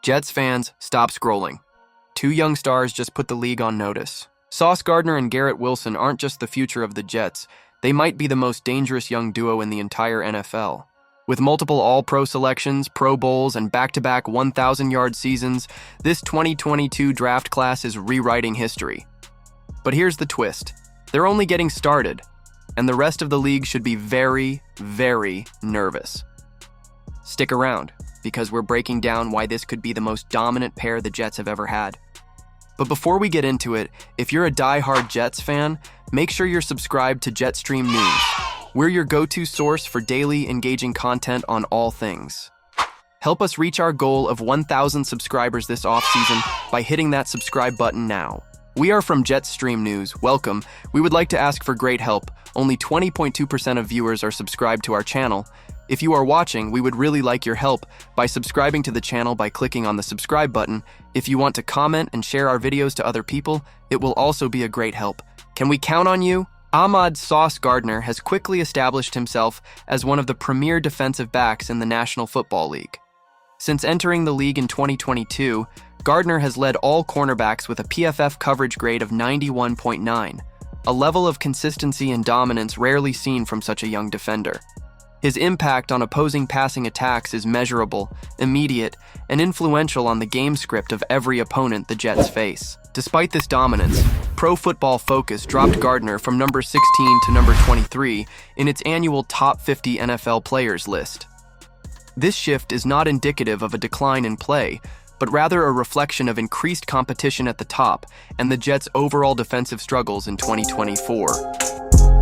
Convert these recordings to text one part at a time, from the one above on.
Jets fans, stop scrolling. Two young stars just put the league on notice. Sauce Gardner and Garrett Wilson aren't just the future of the Jets, they might be the most dangerous young duo in the entire NFL. With multiple All-Pro selections, Pro Bowls, and back-to-back 1,000-yard seasons, this 2022 draft class is rewriting history. But here's the twist. They're only getting started, and the rest of the league should be very, very nervous. Stick around, because we're breaking down why this could be the most dominant pair the Jets have ever had. But before we get into it, if you're a die-hard Jets fan, make sure you're subscribed to Jetstream News. We're your go-to source for daily, engaging content on all things. Help us reach our goal of 1,000 subscribers this offseason by hitting that subscribe button now. We are from Jetstream News. Welcome. We would like to ask for great help. Only 20.2% of viewers are subscribed to our channel. If you are watching, we would really like your help by subscribing to the channel by clicking on the subscribe button. If you want to comment and share our videos to other people, it will also be a great help. Can we count on you? Ahmad Sauce Gardner has quickly established himself as one of the premier defensive backs in the National Football League. Since entering the league in 2022, Gardner has led all cornerbacks with a PFF coverage grade of 91.9, a level of consistency and dominance rarely seen from such a young defender. His impact on opposing passing attacks is measurable, immediate, and influential on the game script of every opponent the Jets face. Despite this dominance, Pro Football Focus dropped Gardner from number 16 to number 23 in its annual Top 50 NFL Players list. This shift is not indicative of a decline in play, but rather a reflection of increased competition at the top and the Jets' overall defensive struggles in 2024.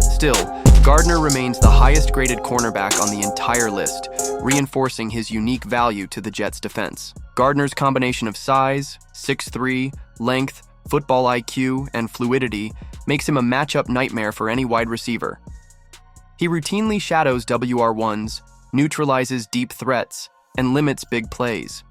Still, Gardner remains the highest-graded cornerback on the entire list, reinforcing his unique value to the Jets' defense. Gardner's combination of size, 6'3", length, football IQ, and fluidity makes him a matchup nightmare for any wide receiver. He routinely shadows WR1s, neutralizes deep threats, and limits big plays.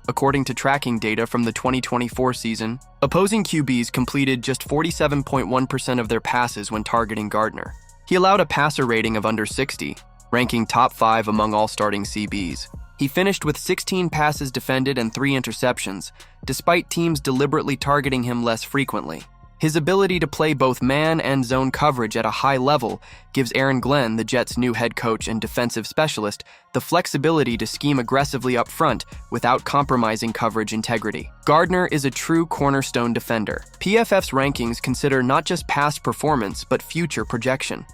According to tracking data from the 2024 season, opposing QBs completed just 47.1% of their passes when targeting Gardner. He allowed a passer rating of under 60, ranking top 5 among all starting CBs. He finished with 16 passes defended and 3 interceptions, despite teams deliberately targeting him less frequently. His ability to play both man and zone coverage at a high level gives Aaron Glenn, the Jets' new head coach and defensive specialist, the flexibility to scheme aggressively up front without compromising coverage integrity. Gardner is a true cornerstone defender. PFF's rankings consider not just past performance, but future projection.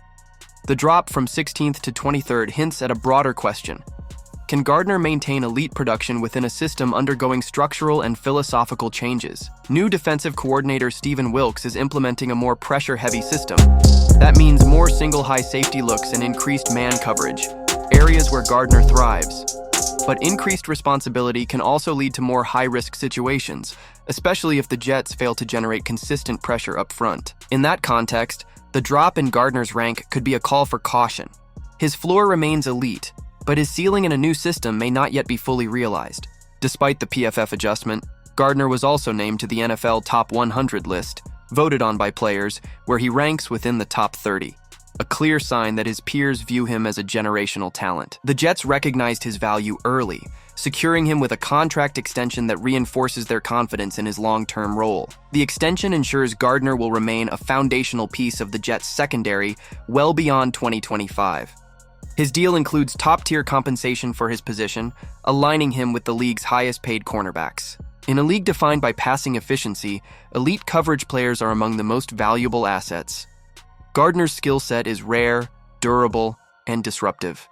The drop from 16th to 23rd hints at a broader question. Can Gardner maintain elite production within a system undergoing structural and philosophical changes? New defensive coordinator Stephen Wilks is implementing a more pressure-heavy system. That means more single-high safety looks and increased man coverage, areas where Gardner thrives. But increased responsibility can also lead to more high-risk situations, especially if the Jets fail to generate consistent pressure up front. In that context, the drop in Gardner's rank could be a call for caution. His floor remains elite, but his ceiling in a new system may not yet be fully realized. Despite the PFF adjustment, Gardner was also named to the NFL Top 100 list, voted on by players, where he ranks within the top 30, a clear sign that his peers view him as a generational talent. The Jets recognized his value early, securing him with a contract extension that reinforces their confidence in his long-term role. The extension ensures Gardner will remain a foundational piece of the Jets' secondary well beyond 2025. His deal includes top-tier compensation for his position, aligning him with the league's highest-paid cornerbacks. In a league defined by passing efficiency, elite coverage players are among the most valuable assets. Gardner's skill set is rare, durable, and disruptive.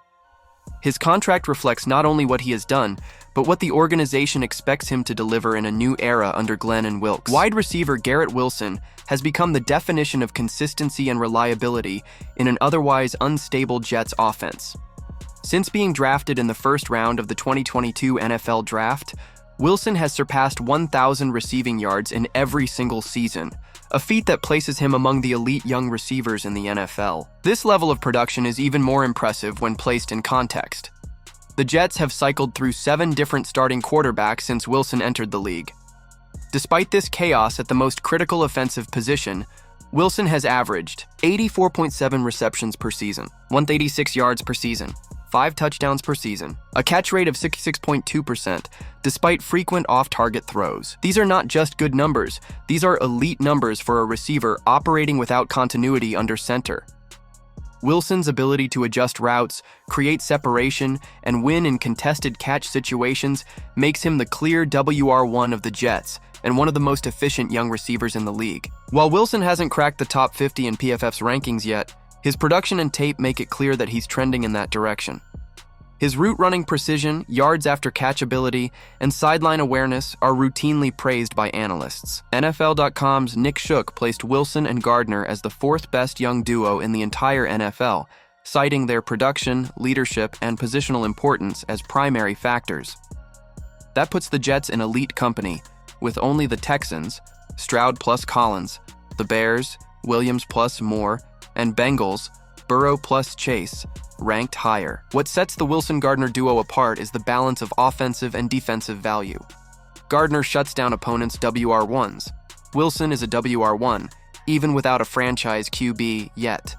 His contract reflects not only what he has done, but what the organization expects him to deliver in a new era under Glenn and Wilks. Wide receiver Garrett Wilson has become the definition of consistency and reliability in an otherwise unstable Jets offense. Since being drafted in the first round of the 2022 NFL Draft, Wilson has surpassed 1,000 receiving yards in every single season, a feat that places him among the elite young receivers in the NFL. This level of production is even more impressive when placed in context. The Jets have cycled through 7 different starting quarterbacks since Wilson entered the league. Despite this chaos at the most critical offensive position, Wilson has averaged 84.7 receptions per season, 186 yards per season, 5 touchdowns per season, a catch rate of 66.2%, despite frequent off-target throws. These are not just good numbers, these are elite numbers for a receiver operating without continuity under center. Wilson's ability to adjust routes, create separation, and win in contested catch situations makes him the clear WR1 of the Jets and one of the most efficient young receivers in the league. While Wilson hasn't cracked the top 50 in PFF's rankings yet, his production and tape make it clear that he's trending in that direction. His route running precision, yards after catch ability, and sideline awareness are routinely praised by analysts. NFL.com's Nick Shook placed Wilson and Gardner as the 4th best young duo in the entire NFL, citing their production, leadership, and positional importance as primary factors. That puts the Jets in elite company, with only the Texans, Stroud plus Collins, the Bears, Williams plus Moore, and Bengals, Burrow plus Chase, ranked higher. What sets the Wilson-Gardner duo apart is the balance of offensive and defensive value. Gardner shuts down opponents' WR1s. Wilson is a WR1, even without a franchise QB yet.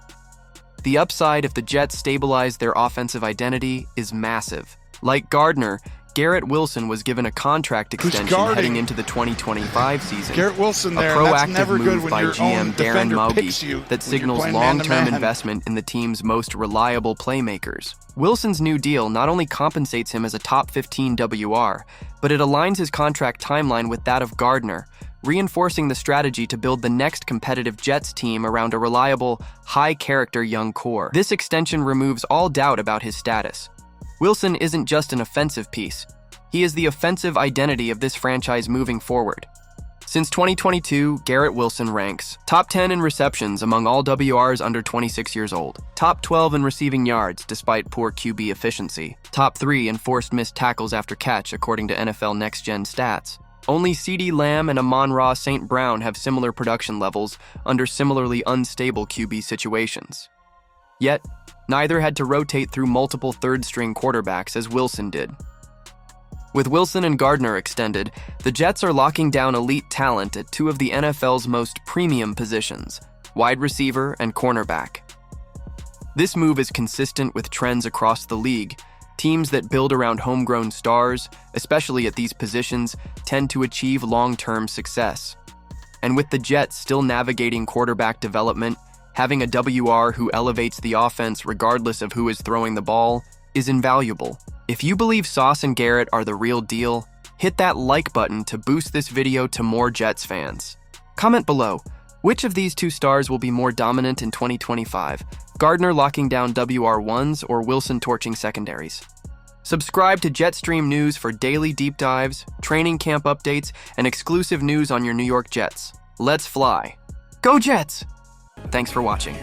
The upside if the Jets stabilize their offensive identity is massive. Like Gardner, Garrett Wilson was given a contract extension heading into the 2025 season. Garrett Wilson there, a proactive never move good by your GM Darren Mauge that signals long-term man-to-man. investment in the team's most reliable playmakers. Wilson's new deal not only compensates him as a top 15 WR, but it aligns his contract timeline with that of Gardner, reinforcing the strategy to build the next competitive Jets team around a reliable, high-character young core. This extension removes all doubt about his status. Wilson isn't just an offensive piece. He is the offensive identity of this franchise moving forward. Since 2022, Garrett Wilson ranks top 10 in receptions among all WRs under 26 years old, top 12 in receiving yards despite poor QB efficiency, top 3 in forced missed tackles after catch according to NFL Next Gen stats. Only CeeDee Lamb and Amon-Ra St. Brown have similar production levels under similarly unstable QB situations. Yet, neither had to rotate through multiple third-string quarterbacks as Wilson did. With Wilson and Gardner extended, the Jets are locking down elite talent at 2 of the NFL's most premium positions, wide receiver and cornerback. This move is consistent with trends across the league. Teams that build around homegrown stars, especially at these positions, tend to achieve long-term success. And with the Jets still navigating quarterback development, having a WR who elevates the offense regardless of who is throwing the ball is invaluable. If you believe Sauce and Garrett are the real deal, hit that like button to boost this video to more Jets fans. Comment below, which of these 2 stars will be more dominant in 2025? Gardner locking down WR1s or Wilson torching secondaries? Subscribe to Jetstream News for daily deep dives, training camp updates, and exclusive news on your New York Jets. Let's fly. Go Jets! Thanks for watching.